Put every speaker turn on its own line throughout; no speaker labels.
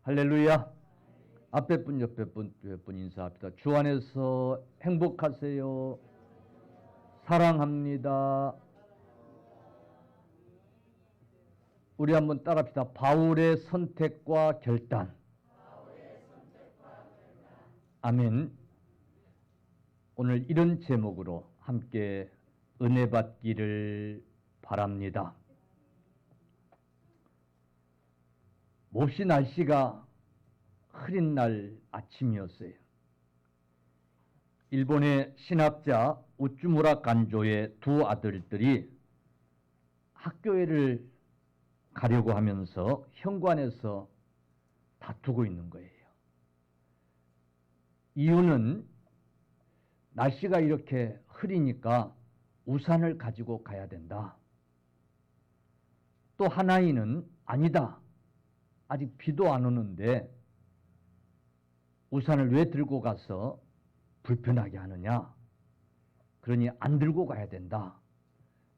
할렐루야. 앞에 분, 옆에 분, 뒤에 분 인사합시다. 주 안에서 행복하세요. 사랑합니다. 우리 한번 따라합시다. 바울의 선택과 결단. 아멘. 오늘 이런 제목으로 함께 은혜 받기를 바랍니다. 몹시 날씨가 흐린 날 아침이었어요. 일본의 신학자 우츠무라 간조의 두 아들들이 학교에를 가려고 하면서 현관에서 다투고 있는 거예요. 이유는 날씨가 이렇게 흐리니까 우산을 가지고 가야 된다. 또 하나이는 아니다. 아직 비도 안 오는데 우산을 왜 들고 가서 불편하게 하느냐? 그러니 안 들고 가야 된다.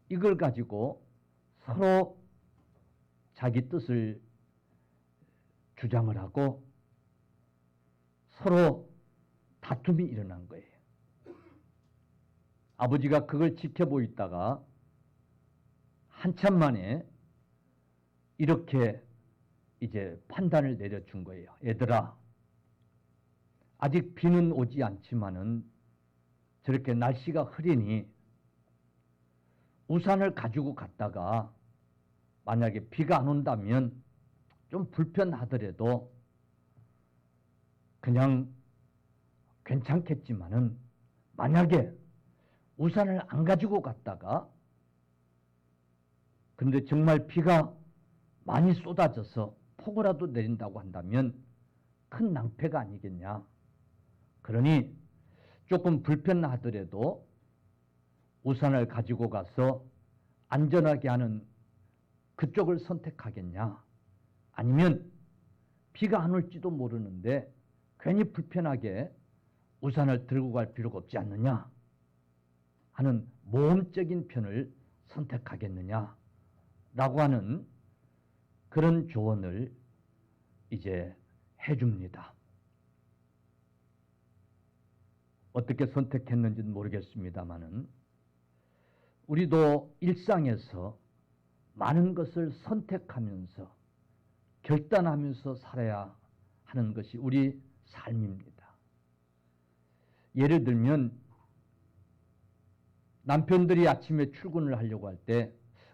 이걸 가지고 서로 자기 뜻을 주장을 하고 서로 다툼이 일어난 거예요. 아버지가 그걸 지켜보고 있다가 한참 만에 이렇게 이제 판단을 내려준 거예요. 얘들아, 아직 비는 오지 않지만은 저렇게 날씨가 흐리니 우산을 가지고 갔다가 만약에 비가 안 온다면 좀 불편하더라도 그냥 괜찮겠지만은 만약에 우산을 안 가지고 갔다가 근데 정말 비가 많이 쏟아져서 폭우라도 내린다고 한다면 큰 낭패가 아니겠냐. 그러니 조금 불편하더라도 우산을 가지고 가서 안전하게 하는 그쪽을 선택하겠냐. 아니면 비가 안 올지도 모르는데 괜히 불편하게 우산을 들고 갈 필요가 없지 않느냐 하는 모험적인 편을 선택하겠느냐 라고 하는 그런 조언을 이제 해줍니다. 어떻게 선택했는지는 모르겠습니다만은 우리도 일상에서 많은 것을 선택하면서 결단하면서 살아야 하는 것이 우리 삶입니다. 예를 들면 남편들이 아침에 출근을 하려고 할 때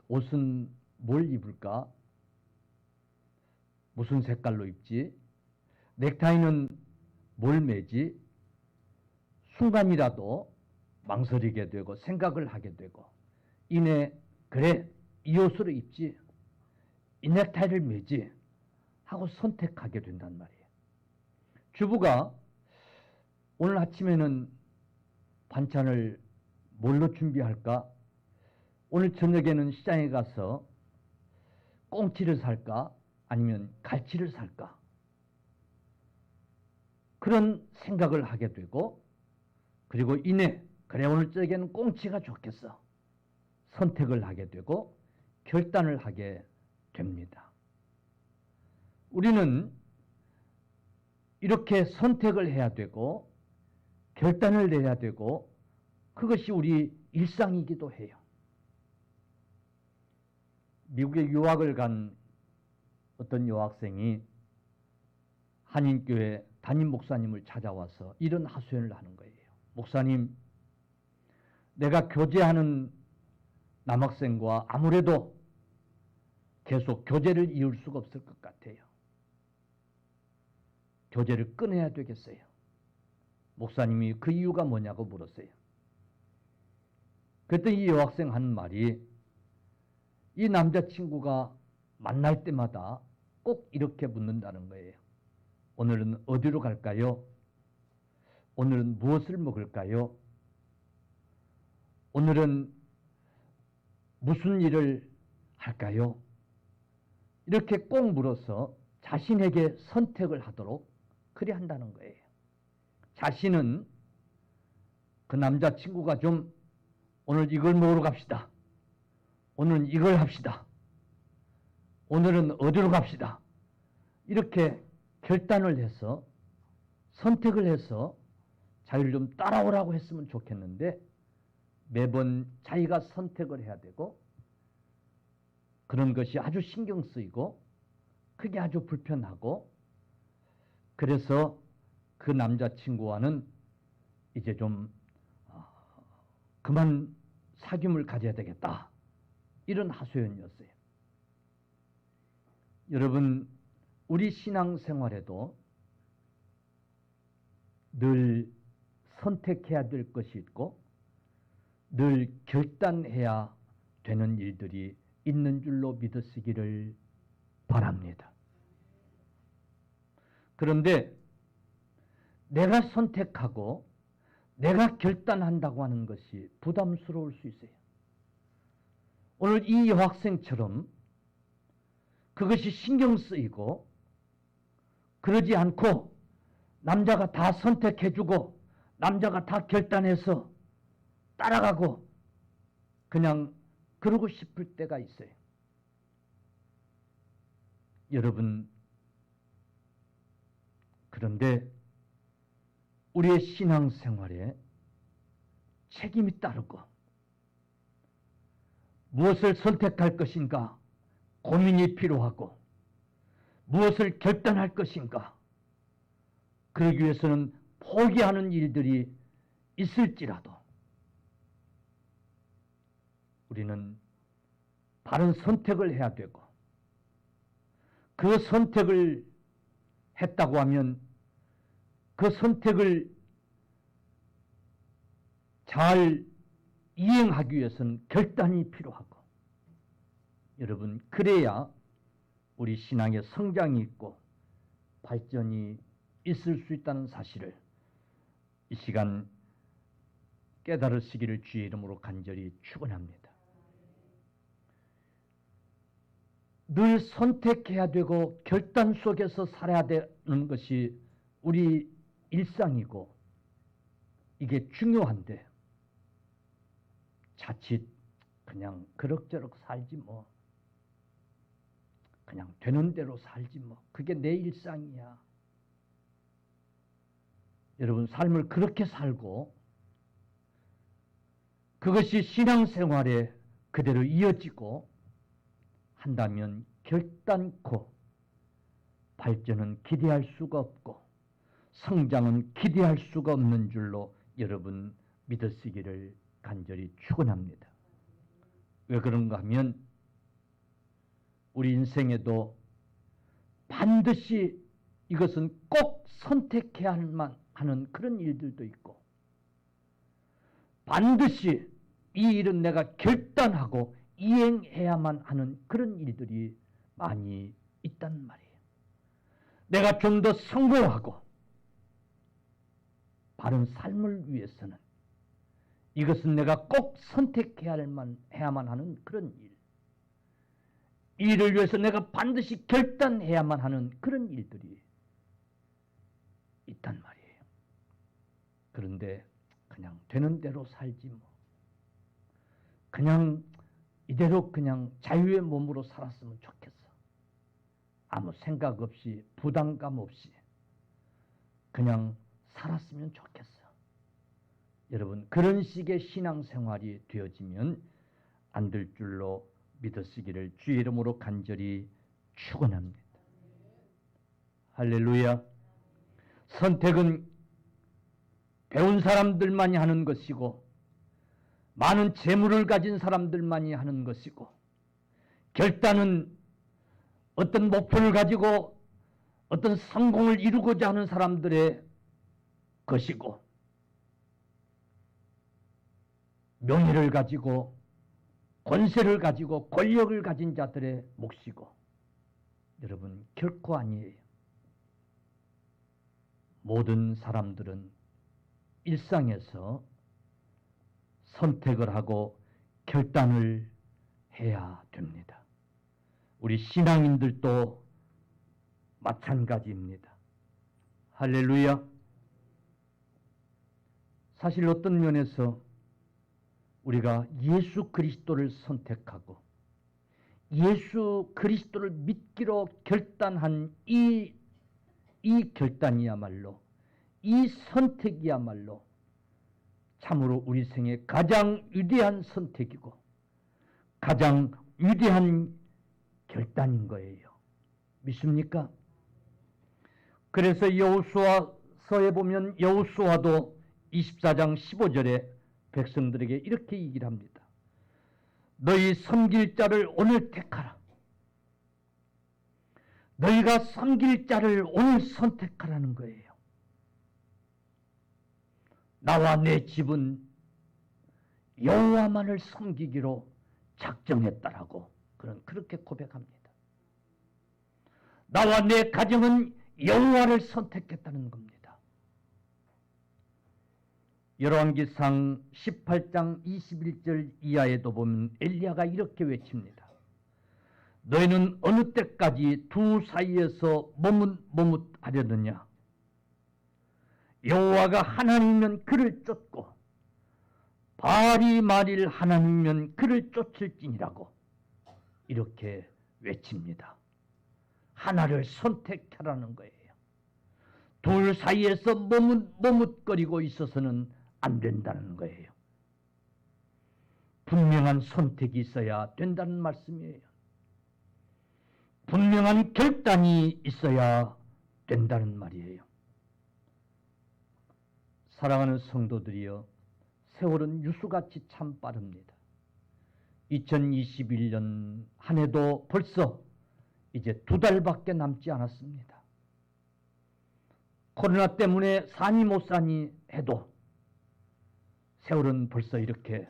옷은 뭘 입을까? 무슨 색깔로 입지? 넥타이는 뭘 매지? 순간이라도 망설이게 되고 생각을 하게 되고 이내 그래 이 옷으로 입지 이 넥타이를 매지 하고 선택하게 된단 말이에요. 주부가 오늘 아침에는 반찬을 뭘로 준비할까? 오늘 저녁에는 시장에 가서 꽁치를 살까? 아니면 갈치를 살까? 그런 생각을 하게 되고 그리고 이내 그래 오늘 저녁에는 꽁치가 좋겠어. 선택을 하게 되고 결단을 하게 됩니다. 우리는 이렇게 선택을 해야 되고 결단을 내야 되고 그것이 우리 일상이기도 해요. 미국에 유학을 간 어떤 여학생이 한인교회 담임 목사님을 찾아와서 이런 하소연을 하는 거예요. 목사님, 내가 교제하는 남학생과 아무래도 계속 교제를 이을 수가 없을 것 같아요. 교제를 끊어야 되겠어요. 목사님이 그 이유가 뭐냐고 물었어요. 그때 이 여학생 하는 말이 이 남자친구가 만날 때마다 꼭 이렇게 묻는다는 거예요. 오늘은 어디로 갈까요? 오늘은 무엇을 먹을까요? 오늘은 무슨 일을 할까요? 이렇게 꼭 물어서 자신에게 선택을 하도록 그리 한다는 거예요. 자신은 그 남자친구가 좀 오늘 이걸 먹으러 갑시다. 오늘은 이걸 합시다. 오늘은 어디로 갑시다. 이렇게 결단을 해서 선택을 해서 자기를 좀 따라오라고 했으면 좋겠는데 매번 자기가 선택을 해야 되고 그런 것이 아주 신경 쓰이고 그게 아주 불편하고 그래서 그 남자친구와는 이제 좀 그만 사귐을 가져야 되겠다. 이런 하소연이었어요. 여러분, 우리 신앙생활에도 늘 선택해야 될 것이 있고 늘 결단해야 되는 일들이 있는 줄로 믿으시기를 바랍니다. 그런데 내가 선택하고 내가 결단한다고 하는 것이 부담스러울 수 있어요. 오늘 이 여학생처럼 그것이 신경 쓰이고 그러지 않고 남자가 다 선택해주고 남자가 다 결단해서 따라가고 그냥 그러고 싶을 때가 있어요. 여러분, 그런데 우리의 신앙생활에 책임이 따르고 무엇을 선택할 것인가 고민이 필요하고 무엇을 결단할 것인가 그러기 위해서는 포기하는 일들이 있을지라도 우리는 바른 선택을 해야 되고 그 선택을 했다고 하면 그 선택을 잘 이행하기 위해서는 결단이 필요하고 여러분 그래야 우리 신앙의 성장이 있고 발전이 있을 수 있다는 사실을 이 시간 깨달으시기를 주의 이름으로 간절히 축원합니다. 늘 선택해야 되고 결단 속에서 살아야 되는 것이 우리 일상이고 이게 중요한데 자칫 그냥 그럭저럭 살지 뭐 그냥 되는 대로 살지 뭐 그게 내 일상이야. 여러분 삶을 그렇게 살고 그것이 신앙생활에 그대로 이어지고 한다면 결단코 발전은 기대할 수가 없고 성장은 기대할 수가 없는 줄로 여러분 믿으시기를 간절히 축원합니다. 왜 그런가 하면 우리 인생에도 반드시 이것은 꼭 선택해야 하는 그런 일들도 있고 반드시 이 일은 내가 결단하고 이행해야만 하는 그런 일들이 많이 있단 말이에요. 내가 좀 더 성공하고 바른 삶을 위해서는 이것은 내가 꼭 선택해야만 하는 그런 일. 이 일을 위해서 내가 반드시 결단해야만 하는 그런 일들이 있단 말이에요. 그런데 그냥 되는 대로 살지 뭐. 그냥 이대로 그냥 자유의 몸으로 살았으면 좋겠어. 아무 생각 없이 부담감 없이 그냥 살았으면 좋겠어. 여러분 그런 식의 신앙생활이 되어지면 안 될 줄로 믿으시기를 주의 이름으로 간절히 축원합니다. 할렐루야. 선택은 배운 사람들만이 하는 것이고 많은 재물을 가진 사람들만이 하는 것이고 결단은 어떤 목표를 가지고 어떤 성공을 이루고자 하는 사람들의 것이고 명예를 가지고 권세를 가지고 권력을 가진 자들의 몫이고 여러분 결코 아니에요. 모든 사람들은 일상에서 선택을 하고 결단을 해야 됩니다. 우리 신앙인들도 마찬가지입니다. 할렐루야. 사실 어떤 면에서 우리가 예수 그리스도를 선택하고 예수 그리스도를 믿기로 결단한 이 이 결단이야말로, 이 선택이야말로 참으로 우리 생의 가장 위대한 선택이고 가장 위대한 결단인 거예요. 믿습니까? 그래서 여호수아서에 보면 여호수아도 24장 15절에 백성들에게 이렇게 얘기를 합니다. 너희 섬길 자를 오늘 택하라. 너희가 섬길 자를 오늘 선택하라는 거예요. 나와 내 집은 여호와만을 섬기기로 작정했다라고 그렇게 고백합니다. 나와 내 가정은 여호와를 선택했다는 겁니다. 열왕기상 18장 21절 이하에도 보면 엘리야가 이렇게 외칩니다. 너희는 어느 때까지 두 사이에서 머뭇머뭇하려느냐? 여호와가 하나님이면 그를 쫓고 바알이 만일 하나님이면 그를 쫓을지니라고 이렇게 외칩니다. 하나를 선택하라는 거예요. 둘 사이에서 머뭇거리고 있어서는 안 된다는 거예요. 분명한 선택이 있어야 된다는 말씀이에요. 분명한 결단이 있어야 된다는 말이에요. 사랑하는 성도들이여, 세월은 유수같이 참 빠릅니다. 2021년 한 해도 벌써 이제 2달밖에 남지 않았습니다. 코로나 때문에 사니 못 사니 해도 세월은 벌써 이렇게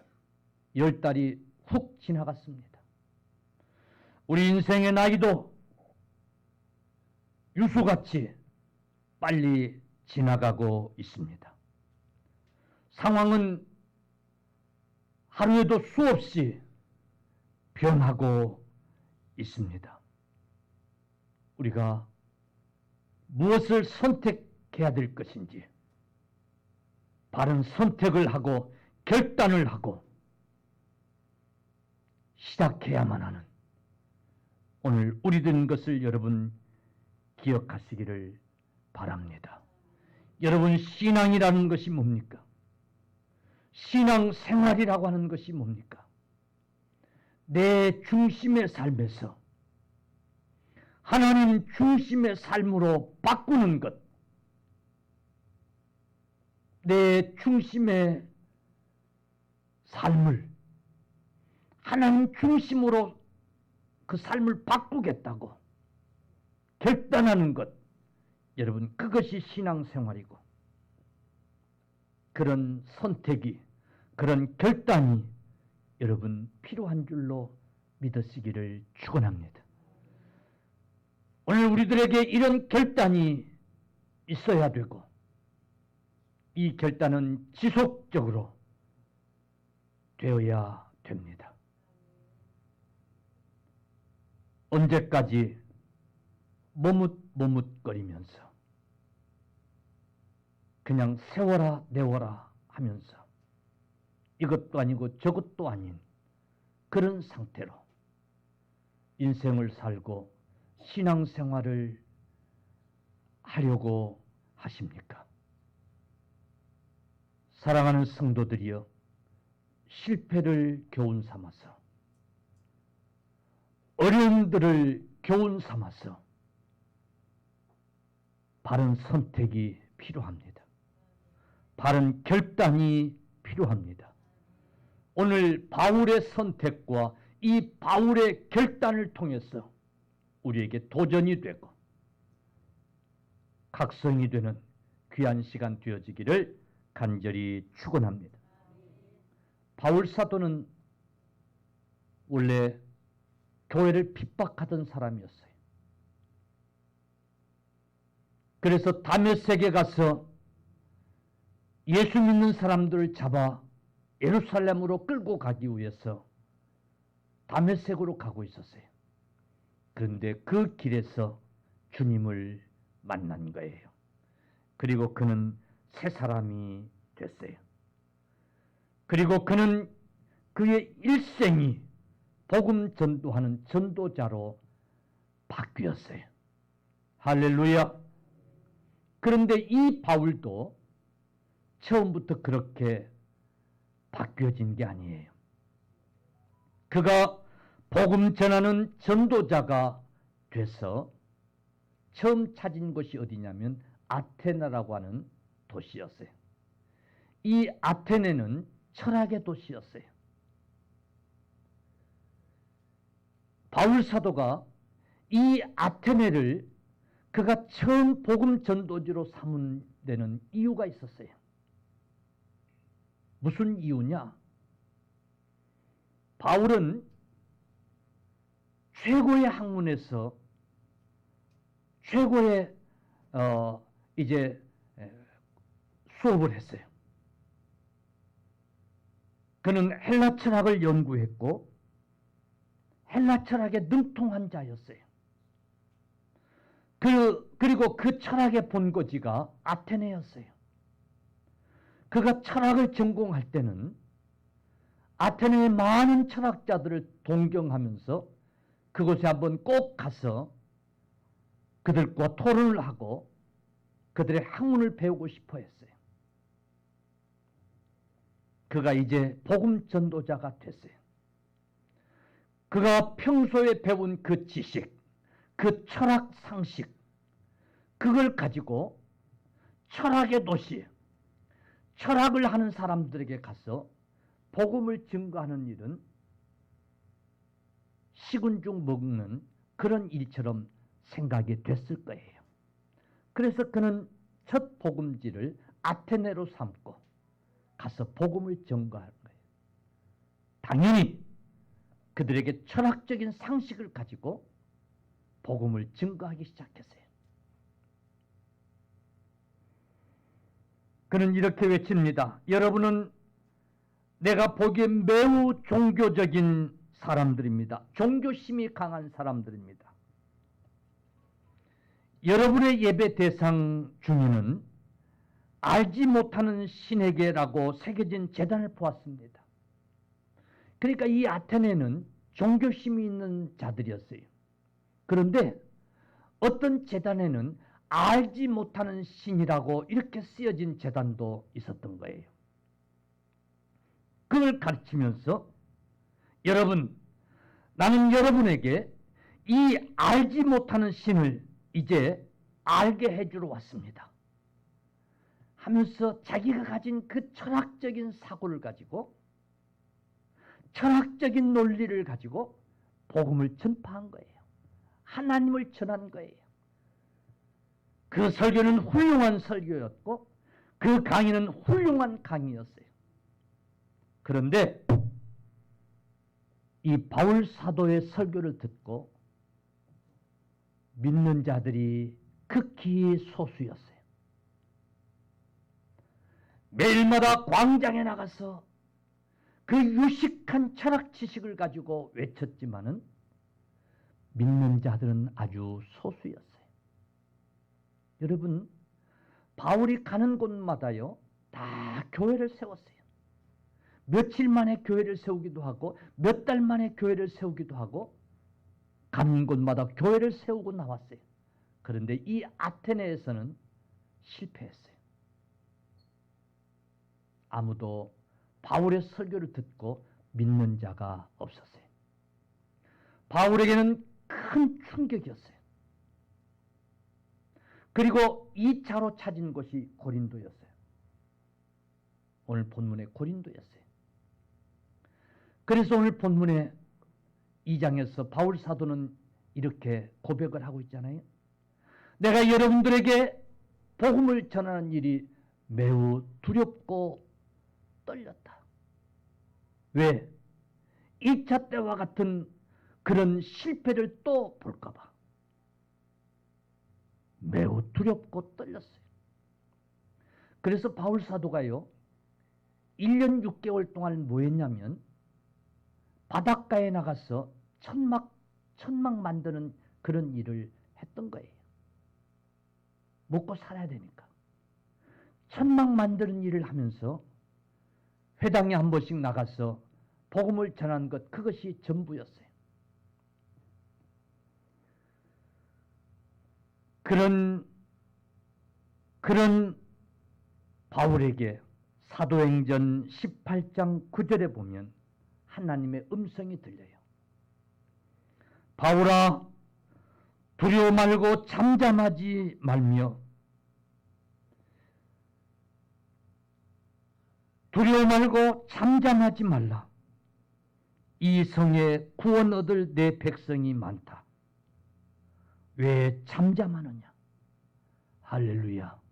10달이 훅 지나갔습니다. 우리 인생의 나이도 유수같이 빨리 지나가고 있습니다. 상황은 하루에도 수없이 변하고 있습니다. 우리가 무엇을 선택해야 될 것인지 바른 선택을 하고 결단을 하고 시작해야만 하는 오늘 우리 된 것을 여러분 기억하시기를 바랍니다. 여러분, 신앙이라는 것이 뭡니까? 신앙생활이라고 하는 것이 뭡니까? 내 중심의 삶에서 하나님 중심의 삶으로 바꾸는 것, 내 중심의 삶을 하나님 중심으로 그 삶을 바꾸겠다고 결단하는 것, 여러분, 그것이 신앙생활이고 그런 선택이, 그런 결단이 여러분 필요한 줄로 믿으시기를 축원합니다. 오늘 우리들에게 이런 결단이 있어야 되고 이 결단은 지속적으로 되어야 됩니다. 언제까지 머뭇거리면서 그냥 세워라 내워라 하면서 이것도 아니고 저것도 아닌 그런 상태로 인생을 살고 신앙생활을 하려고 하십니까? 사랑하는 성도들이여, 실패를 교훈 삼아서, 어려움들을 교훈 삼아서 바른 선택이 필요합니다. 바른 결단이 필요합니다. 오늘 바울의 선택과 이 바울의 결단을 통해서 우리에게 도전이 되고 각성이 되는 귀한 시간 되어지기를 간절히 축원합니다. 바울 사도는 원래 교회를 핍박하던 사람이었어요. 그래서 다메섹에 가서 예수 믿는 사람들을 잡아 예루살렘으로 끌고 가기 위해서 다메섹으로 가고 있었어요. 그런데 그 길에서 주님을 만난 거예요. 그리고 그는 새 사람이 됐어요. 그리고 그는 그의 일생이 복음 전도하는 전도자로 바뀌었어요. 할렐루야! 그런데 이 바울도 처음부터 그렇게 바뀌어진 게 아니에요. 그가 복음 전하는 전도자가 돼서 처음 찾은 곳이 어디냐면 아테네라고 하는 도시였어요. 이 아테네는 철학의 도시였어요. 바울 사도가 이 아테네를 그가 처음 복음 전도지로 삼은 데는 이유가 있었어요. 무슨 이유냐? 바울은 최고의 학문에서 최고의 이제 수업을 했어요. 그는 헬라 철학을 연구했고 헬라 철학에 능통한 자였어요. 그리고 그 철학의 본거지가 아테네였어요. 그가 철학을 전공할 때는 아테네의 많은 철학자들을 동경하면서 그곳에 한번 꼭 가서 그들과 토론을 하고 그들의 학문을 배우고 싶어 했어요. 그가 이제 복음 전도자가 됐어요. 그가 평소에 배운 그 지식, 그 철학 상식, 그걸 가지고 철학의 도시, 철학을 하는 사람들에게 가서 복음을 증거하는 일은 식은 죽 먹는 그런 일처럼 생각이 됐을 거예요. 그래서 그는 첫 복음지를 아테네로 삼고 가서 복음을 증거하는 거예요. 당연히 그들에게 철학적인 상식을 가지고 복음을 증거하기 시작했어요. 그는 이렇게 외칩니다. 여러분은 내가 보기엔 매우 종교적인 사람들입니다. 종교심이 강한 사람들입니다. 여러분의 예배 대상 중에는 알지 못하는 신에게라고 새겨진 제단을 보았습니다. 그러니까 이 아테네는 종교심이 있는 자들이었어요. 그런데 어떤 제단에는 알지 못하는 신이라고 이렇게 쓰여진 제단도 있었던 거예요. 그걸 가르치면서 여러분, 나는 여러분에게 이 알지 못하는 신을 이제 알게 해주러 왔습니다. 하면서 자기가 가진 그 철학적인 사고를 가지고 철학적인 논리를 가지고 복음을 전파한 거예요. 하나님을 전한 거예요. 그 설교는 훌륭한 설교였고 그 강의는 훌륭한 강의였어요. 그런데 이 바울 사도의 설교를 듣고 믿는 자들이 극히 소수였어요. 매일마다 광장에 나가서 그 유식한 철학 지식을 가지고 외쳤지만은 믿는 자들은 아주 소수였어요. 여러분, 바울이 가는 곳마다요, 다 교회를 세웠어요. 며칠 만에 교회를 세우기도 하고, 몇 달 만에 교회를 세우기도 하고, 가는 곳마다 교회를 세우고 나왔어요. 그런데 이 아테네에서는 실패했어요. 아무도 바울의 설교를 듣고 믿는 자가 없었어요. 바울에게는 큰 충격이었어요. 그리고 2차로 찾은 곳이 고린도였어요. 오늘 본문의 고린도였어요. 그래서 오늘 본문의 2장에서 바울 사도는 이렇게 고백을 하고 있잖아요. 내가 여러분들에게 복음을 전하는 일이 매우 두렵고 떨렸다. 왜? 2차 때와 같은 그런 실패를 또 볼까봐. 매우 두렵고 떨렸어요. 그래서 바울 사도가요, 1년 6개월 동안 뭐 했냐면 바닷가에 나가서 천막 만드는 그런 일을 했던 거예요. 먹고 살아야 되니까. 천막 만드는 일을 하면서 회당에 한 번씩 나가서 복음을 전한 것, 그것이 전부였어요. 그런 그런 바울에게 사도행전 18장 9절에 보면 하나님의 음성이 들려요. 바울아, 두려워 말고 잠잠하지 말며 두려워 말고 잠잠하지 말라. 이 성에 구원 얻을 내 백성이 많다. 왜 잠잠하느냐? 할렐루야.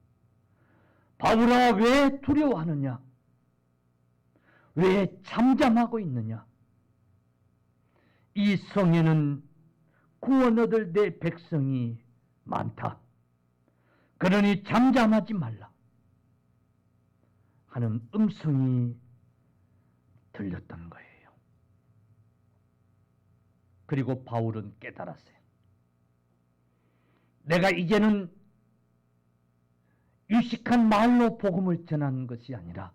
바울아, 왜 두려워하느냐? 왜 잠잠하고 있느냐? 이 성에는 구원 얻을 내 백성이 많다. 그러니 잠잠하지 말라 하는 음성이 들렸던 거예요. 그리고 바울은 깨달았어요. 내가 이제는 유식한 말로 복음을 전하는 것이 아니라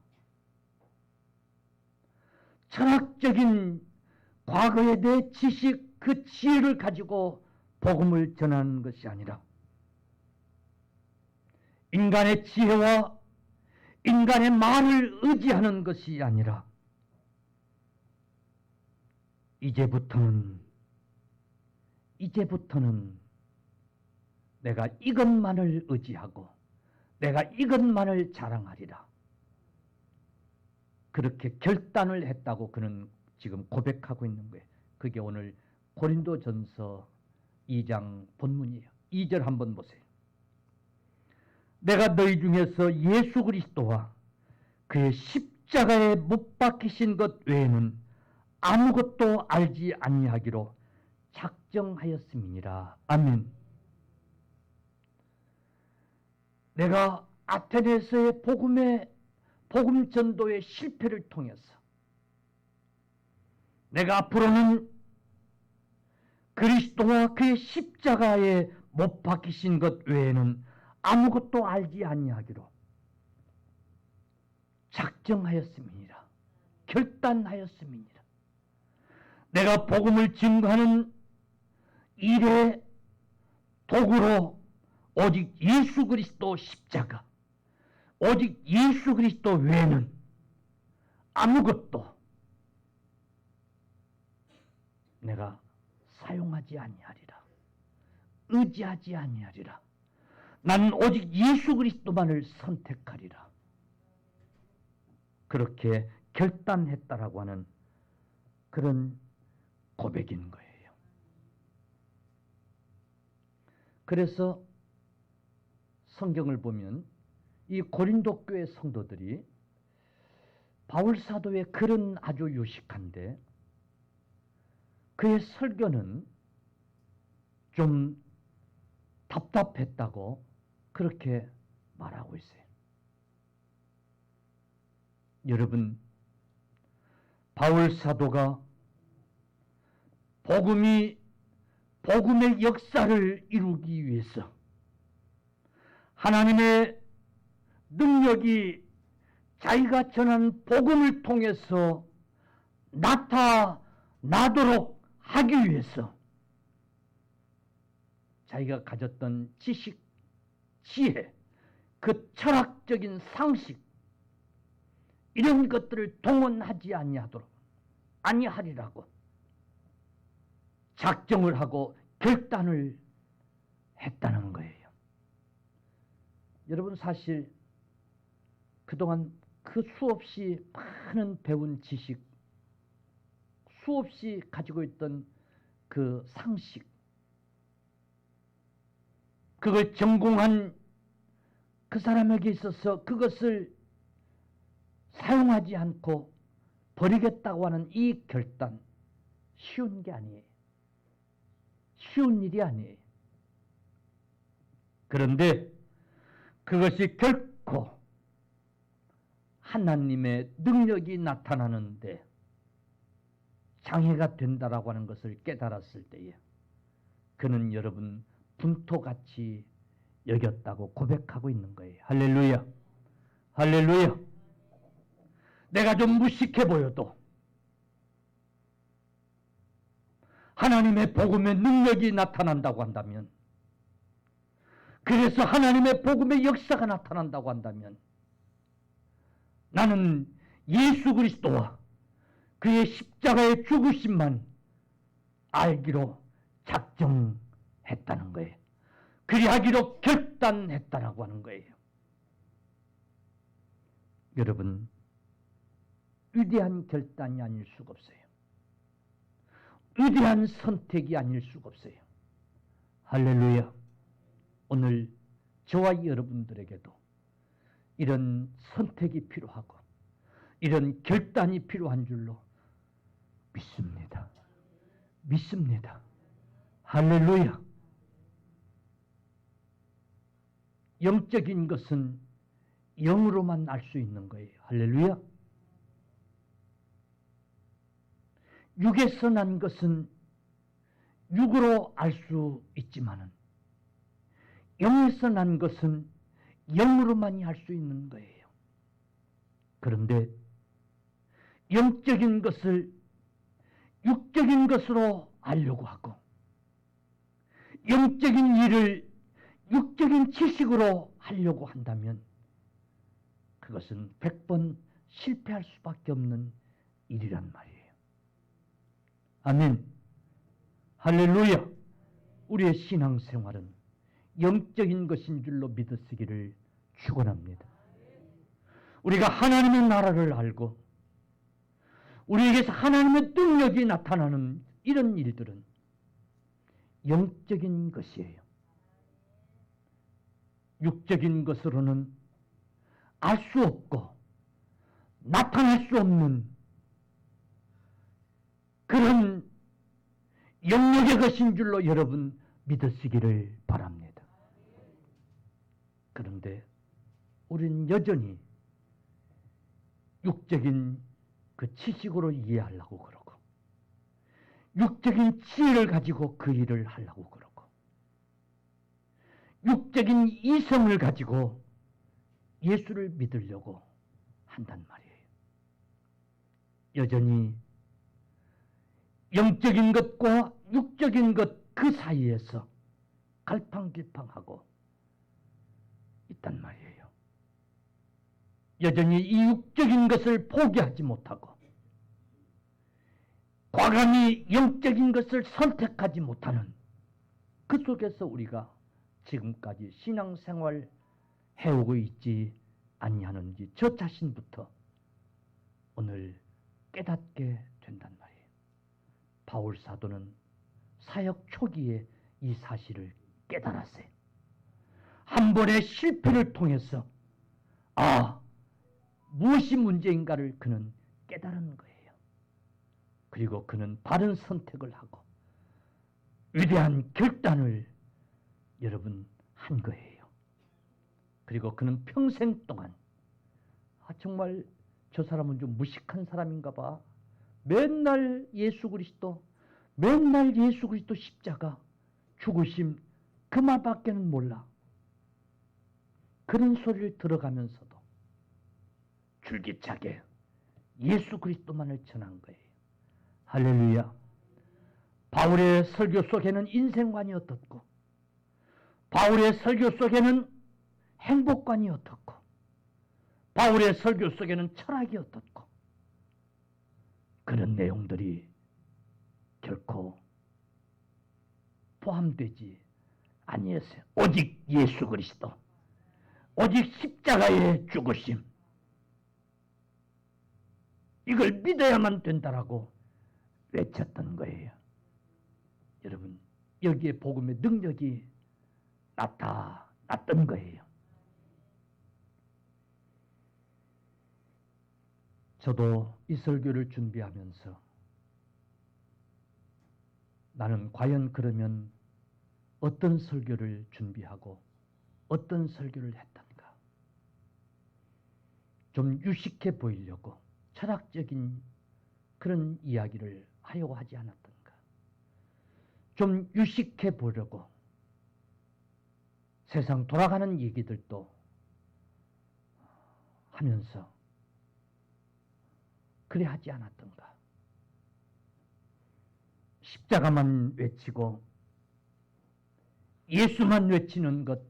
철학적인 과거에 대해 지식, 그 지혜를 가지고 복음을 전하는 것이 아니라 인간의 지혜와 인간의 말을 의지하는 것이 아니라 이제부터는 내가 이것만을 의지하고 내가 이것만을 자랑하리라. 그렇게 결단을 했다고 그는 지금 고백하고 있는 거예요. 그게 오늘 고린도전서 2장 본문이에요. 2절 한번 보세요. 내가 너희 중에서 예수 그리스도와 그의 십자가에 못 박히신 것 외에는 아무것도 알지 아니하기로 작정하였음이니라. 아멘. 내가 아테네에서의 복음 전도의 실패를 통해서 내가 앞으로는 그리스도와 그의 십자가에 못 박히신 것 외에는 아무것도 알지 아니하기로 작정하였음이니라. 결단하였음이니라. 내가 복음을 증거하는 일의 도구로 오직 예수 그리스도 십자가, 오직 예수 그리스도 외에는 아무것도 내가 사용하지 아니하리라. 의지하지 아니하리라. 나는 오직 예수 그리스도만을 선택하리라. 그렇게 결단했다라고 하는 그런 고백인 거예요. 그래서 성경을 보면 이 고린도 교회 성도들이 바울 사도의 글은 아주 유식한데 그의 설교는 좀 답답했다고 그렇게 말하고 있어요. 여러분, 바울 사도가 복음의 역사를 이루기 위해서 하나님의 능력이 자기가 전한 복음을 통해서 나타나도록 하기 위해서 자기가 가졌던 지식, 지혜, 그 철학적인 상식 이런 것들을 동원하지 아니하리라고 작정을 하고 결단을 했다는 거예요. 여러분, 사실 그동안 그 수없이 많은 배운 지식, 수없이 가지고 있던 그 상식, 그걸 전공한 그 사람에게 있어서 그것을 사용하지 않고 버리겠다고 하는 이 결단, 쉬운 게 아니에요. 쉬운 일이 아니에요. 그런데 그것이 결코 하나님의 능력이 나타나는데 장애가 된다라고 하는 것을 깨달았을 때에 그는 여러분 분토같이 여겼다고 고백하고 있는 거예요. 할렐루야. 할렐루야. 내가 좀 무식해 보여도 하나님의 복음의 능력이 나타난다고 한다면 그래서 하나님의 복음의 역사가 나타난다고 한다면 나는 예수 그리스도와 그의 십자가의 죽으심만 알기로 작정했다는 거예요. 그리하기로 결단했다라고 하는 거예요. 여러분, 위대한 결단이 아닐 수가 없어요. 위대한 선택이 아닐 수가 없어요. 할렐루야. 오늘 저와 여러분들에게도 이런 선택이 필요하고 이런 결단이 필요한 줄로 믿습니다. 믿습니다. 할렐루야. 영적인 것은 영으로만 알 수 있는 거예요. 할렐루야. 육에서 난 것은 육으로 알 수 있지만은 영에서 난 것은 영으로만이 알 수 있는 거예요. 그런데 영적인 것을 육적인 것으로 알려고 하고 영적인 일을 육적인 지식으로 하려고 한다면 그것은 100번 실패할 수밖에 없는 일이란 말이에요. 아멘. 할렐루야. 우리의 신앙생활은 영적인 것인 줄로 믿으시기를 축원합니다. 우리가 하나님의 나라를 알고 우리에게서 하나님의 능력이 나타나는 이런 일들은 영적인 것이에요. 육적인 것으로는 알 수 없고 나타날 수 없는 그런 영역의 것인 줄로 여러분 믿으시기를 바랍니다. 그런데 우리는 여전히 육적인 그 지식으로 이해하려고 그러고 육적인 지혜를 가지고 그 일을 하려고 그러고 육적인 이성을 가지고 예수를 믿으려고 한단 말이에요. 여전히 영적인 것과 육적인 것 그 사이에서 갈팡질팡하고 있단 말이에요. 여전히 이 육적인 것을 포기하지 못하고 과감히 영적인 것을 선택하지 못하는 그 속에서 우리가 지금까지 신앙생활 해오고 있지 아니하는지 저 자신부터 오늘 깨닫게 된단 말이에요. 바울 사도는 사역 초기에 이 사실을 깨달았어요. 한 번의 실패를 통해서 무엇이 문제인가를 그는 깨달은 거예요. 그리고 그는 바른 선택을 하고 위대한 결단을 여러분 한 거예요. 그리고 그는 평생 동안 정말 저 사람은 좀 무식한 사람인가 봐. 맨날 예수 그리스도 십자가 죽으심 그 말밖에는 몰라. 그런 소리를 들어가면서도 줄기차게 예수 그리스도만을 전한 거예요. 할렐루야. 바울의 설교 속에는 인생관이 어떻고 바울의 설교 속에는 행복관이 어떻고 바울의 설교 속에는 철학이 어떻고 그런 내용들이 결코 포함되지 아니했어요. 오직 예수 그리스도, 오직 십자가의 죽으심, 이걸 믿어야만 된다라고 외쳤던 거예요. 여러분, 여기에 복음의 능력이 나타났던 거예요. 저도 이 설교를 준비하면서 나는 과연 그러면 어떤 설교를 준비하고 어떤 설교를 했던가? 좀 유식해 보이려고 철학적인 그런 이야기를 하려고 하지 않았던가? 좀 유식해 보려고 세상 돌아가는 얘기들도 하면서 그래 하지 않았던가? 십자가만 외치고 예수만 외치는 것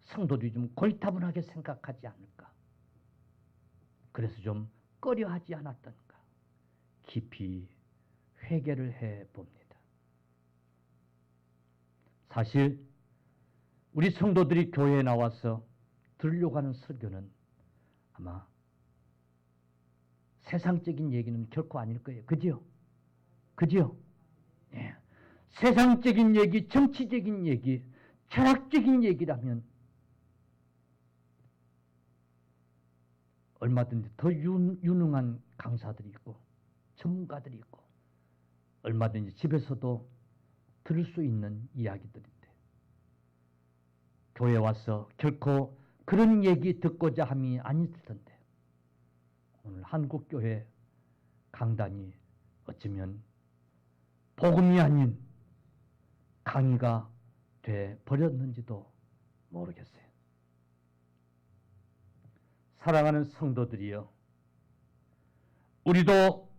성도들이 좀 고리타분하게 생각하지 않을까? 그래서 좀 꺼려하지 않았던가? 깊이 회개를 해봅니다. 사실 우리 성도들이 교회에 나와서 들으려고 하는 설교는 아마 세상적인 얘기는 결코 아닐 거예요. 그죠? 그죠? 예. 세상적인 얘기, 정치적인 얘기, 철학적인 얘기라면 얼마든지 더 유능한 강사들이 있고 전문가들이 있고 얼마든지 집에서도 들을 수 있는 이야기들인데 교회 와서 결코 그런 얘기 듣고자 함이 아닐 텐데 오늘 한국교회 강단이 어쩌면 복음이 아닌 강의가 돼 버렸는지도 모르겠어요. 사랑하는 성도들이여, 우리도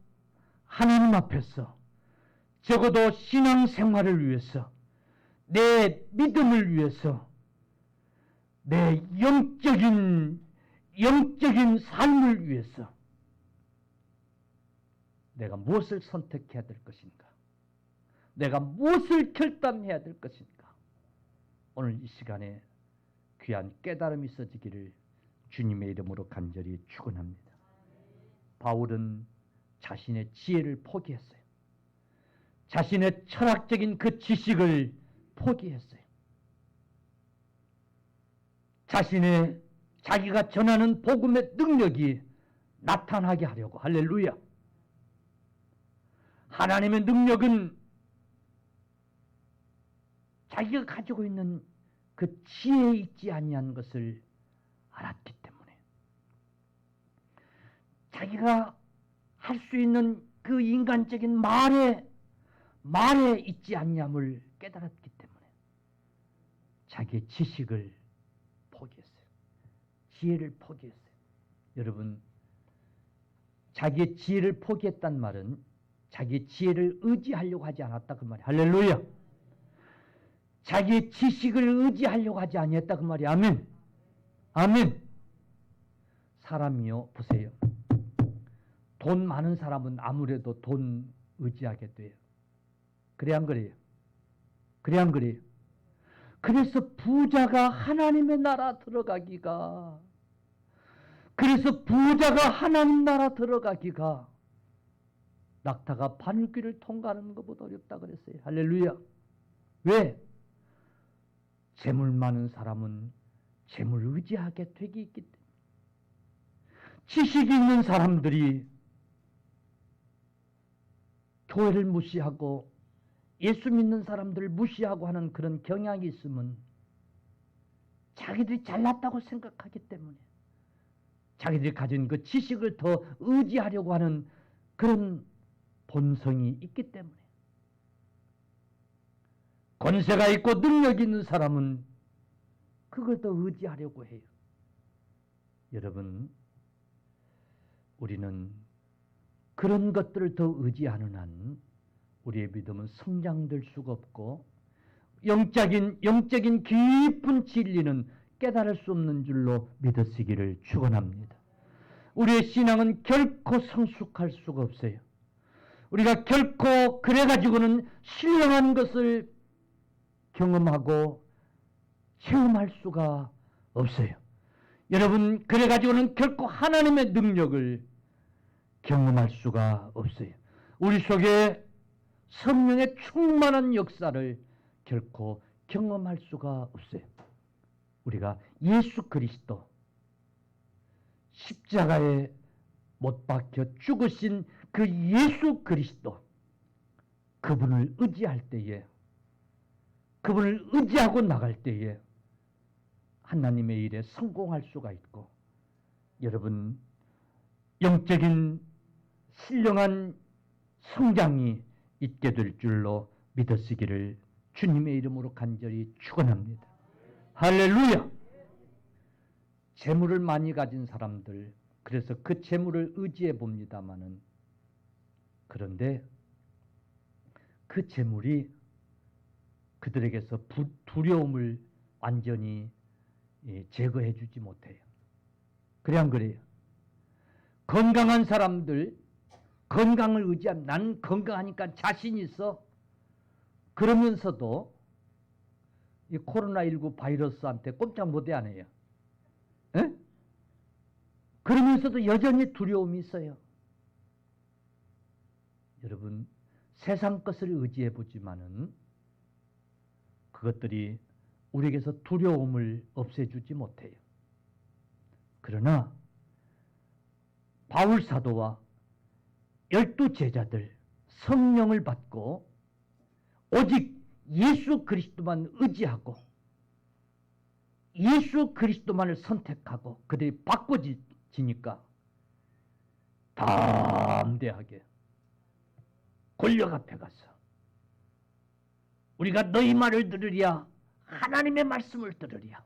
하나님 앞에서 적어도 신앙생활을 위해서, 내 믿음을 위해서, 내 영적인 삶을 위해서 내가 무엇을 선택해야 될 것인가? 내가 무엇을 결단해야 될 것인가? 오늘 이 시간에 귀한 깨달음이 있어지기를 주님의 이름으로 간절히 축원합니다. 바울은 자신의 지혜를 포기했어요. 자신의 철학적인 그 지식을 포기했어요. 자기가 전하는 복음의 능력이 나타나게 하려고. 할렐루야. 하나님의 능력은 자기가 가지고 있는 그 지혜에 있지 아니한 것을 알았기 때문에 자기가 할 수 있는 그 인간적인 말에 있지 않냐을 깨달았기 때문에 자기의 지식을 포기했어요. 지혜를 포기했어요. 여러분, 자기의 지혜를 포기했단 말은 자기의 지혜를 의지하려고 하지 않았다 그 말이에요. 할렐루야. 자기의 지식을 의지하려고 하지 아니했다 그 말이에요. 아멘. 아멘. 사람이요, 보세요. 돈 많은 사람은 아무래도 돈 의지하게 돼요. 그래 안 그래요? 그래 안 그래요? 그래서 부자가 하나님 나라 들어가기가 낙타가 바늘귀를 통과하는 것보다 어렵다 그랬어요. 할렐루야. 왜? 재물 많은 사람은 재물 의지하게 되기 있기 때문에. 지식이 있는 사람들이 교회를 무시하고 예수 믿는 사람들을 무시하고 하는 그런 경향이 있으면 자기들이 잘났다고 생각하기 때문에 자기들이 가진 그 지식을 더 의지하려고 하는 그런 본성이 있기 때문에 권세가 있고 능력이 있는 사람은 그걸 더 의지하려고 해요. 여러분, 우리는 그런 것들을 더 의지하는 한 우리의 믿음은 성장될 수가 없고 영적인 깊은 진리는 깨달을 수 없는 줄로 믿으시기를 축원합니다. 우리의 신앙은 결코 성숙할 수가 없어요. 우리가 결코 그래가지고는 신령한 것을 경험하고 체험할 수가 없어요. 여러분, 그래가지고는 결코 하나님의 능력을 경험할 수가 없어요. 우리 속에 성령의 충만한 역사를 결코 경험할 수가 없어요. 우리가 예수 그리스도 십자가에 못 박혀 죽으신 그 예수 그리스도 그분을 의지할 때에 그분을 의지하고 나갈 때에 하나님의 일에 성공할 수가 있고 여러분 영적인 신령한 성장이 있게 될 줄로 믿으시기를 주님의 이름으로 간절히 축원합니다. 할렐루야. 재물을 많이 가진 사람들 그래서 그 재물을 의지해 봅니다마는 그런데 그 재물이 그들에게서 두려움을 완전히 제거해 주지 못해요. 그래 안 그래요? 건강한 사람들, 건강을 의지하면 나는 건강하니까 자신 있어. 그러면서도 이 코로나19 바이러스한테 꼼짝 못해 안 해요. 에? 그러면서도 여전히 두려움이 있어요. 여러분, 세상 것을 의지해 보지만은 그것들이 우리에게서 두려움을 없애주지 못해요. 그러나 바울 사도와 12 제자들 성령을 받고 오직 예수 그리스도만 의지하고 예수 그리스도만을 선택하고 그들이 바꿔지니까 담대하게 권력 앞에 가서 우리가 너희 말을 들으랴 하나님의 말씀을 들으랴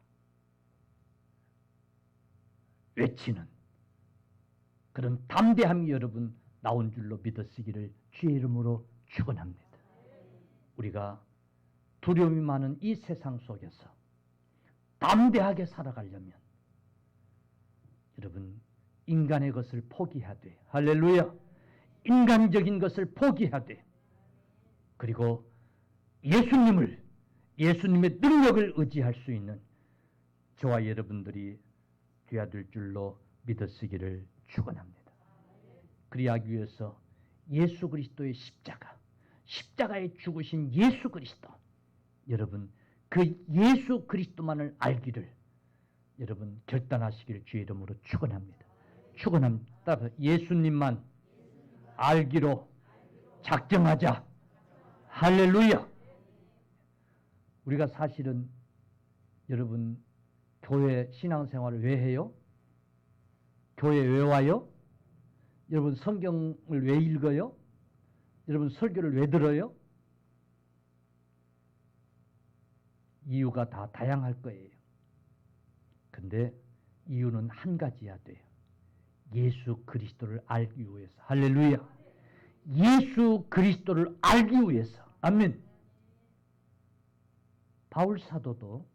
외치는 그런 담대함이 여러분 나온 줄로 믿으시기를 주의 이름으로 축원합니다. 우리가 두려움이 많은 이 세상 속에서 담대하게 살아가려면 여러분 인간의 것을 포기해야 돼. 할렐루야. 인간적인 것을 포기해야 돼. 그리고 예수님의 능력을 의지할 수 있는 저와 여러분들이 되어야 될 줄로 믿으시기를 축원합니다. 그리하기 위해서 예수 그리스도의 십자가에 죽으신 예수 그리스도, 여러분 그 예수 그리스도만을 알기를 여러분 결단하시기를 주의 이름으로 축원합니다. 따라서 예수님만 알기로 작정하자. 할렐루야. 우리가 사실은 여러분 교회 신앙생활을 왜 해요? 교회 왜 와요? 여러분 성경을 왜 읽어요? 여러분 설교를 왜 들어요? 이유가 다 다양할 거예요. 근데 이유는 한 가지야 돼요. 예수 그리스도를 알기 위해서. 할렐루야. 예수 그리스도를 알기 위해서. 아멘. 바울 사도도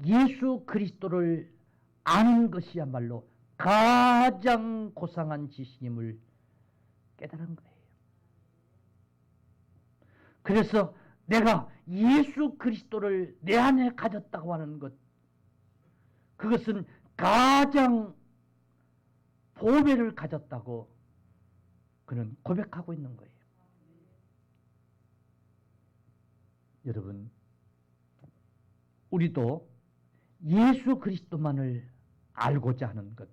예수 그리스도를 아는 것이야말로 가장 고상한 지식임을 깨달은 거예요. 그래서 내가 예수 그리스도를 내 안에 가졌다고 하는 것, 그것은 가장 보배를 가졌다고 그는 고백하고 있는 거예요. 여러분, 우리도 예수 그리스도만을 알고자 하는 것,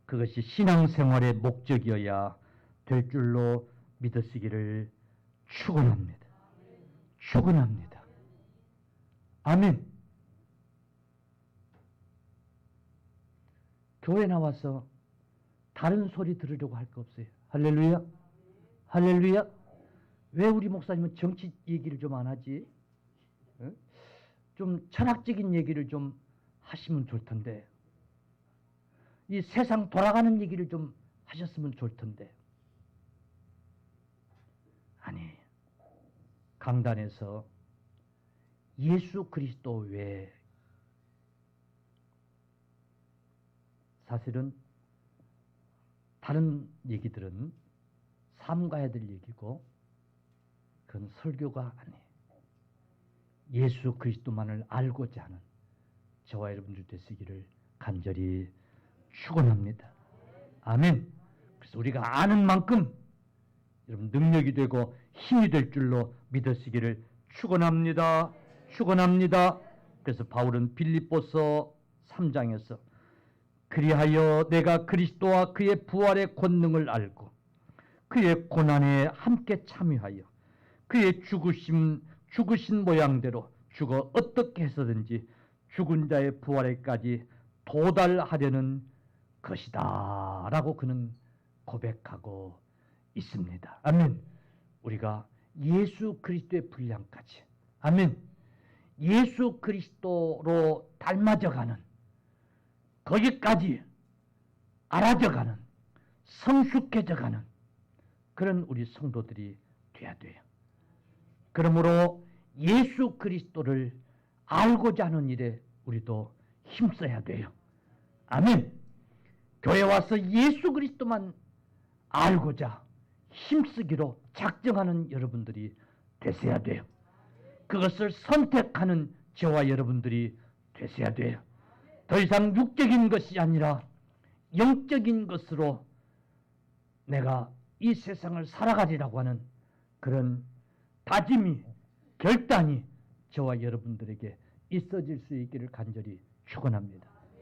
그것이 신앙생활의 목적이어야 될 줄로 믿으시기를 축원합니다. 축원합니다. 아멘. 교회 나와서 다른 소리 들으려고 할 거 없어요. 할렐루야. 할렐루야. 왜 우리 목사님은 정치 얘기를 좀 안 하지? 좀 철학적인 얘기를 좀 하시면 좋을 텐데, 이 세상 돌아가는 얘기를 좀 하셨으면 좋을 텐데. 아니, 강단에서 예수 그리스도 외에 사실은 다른 얘기들은 삼가해야 될 얘기고 그건 설교가 아니에요. 예수 그리스도만을 알고자 하는 저와 여러분들 되시기를 간절히 축원합니다. 아멘. 그래서 우리가 아는 만큼 여러분 능력이 되고 힘이 될 줄로 믿으시기를 축원합니다. 축원합니다. 그래서 바울은 빌립보서 3장에서 그리하여 내가 그리스도와 그의 부활의 권능을 알고 그의 고난에 함께 참여하여 그의 죽으신 모양대로 죽어 어떻게 해서든지 죽은 자의 부활에까지 도달하려는 것이다 라고 그는 고백하고 있습니다. 아멘. 우리가 예수 그리스도의 분량까지, 아멘, 예수 그리스도로 닮아져가는, 거기까지 알아져가는, 성숙해져가는 그런 우리 성도들이 돼야 돼요. 그러므로 예수 그리스도를 알고자 하는 일에 우리도 힘써야 돼요. 아멘. 교회 와서 예수 그리스도만 알고자 힘쓰기로 작정하는 여러분들이 되셔야 돼요. 그것을 선택하는 저와 여러분들이 되셔야 돼요. 더 이상 육적인 것이 아니라 영적인 것으로 내가 이 세상을 살아가리라고 하는 그런 다짐이, 결단이 저와 여러분들에게 있어질 수 있기를 간절히 축원합니다.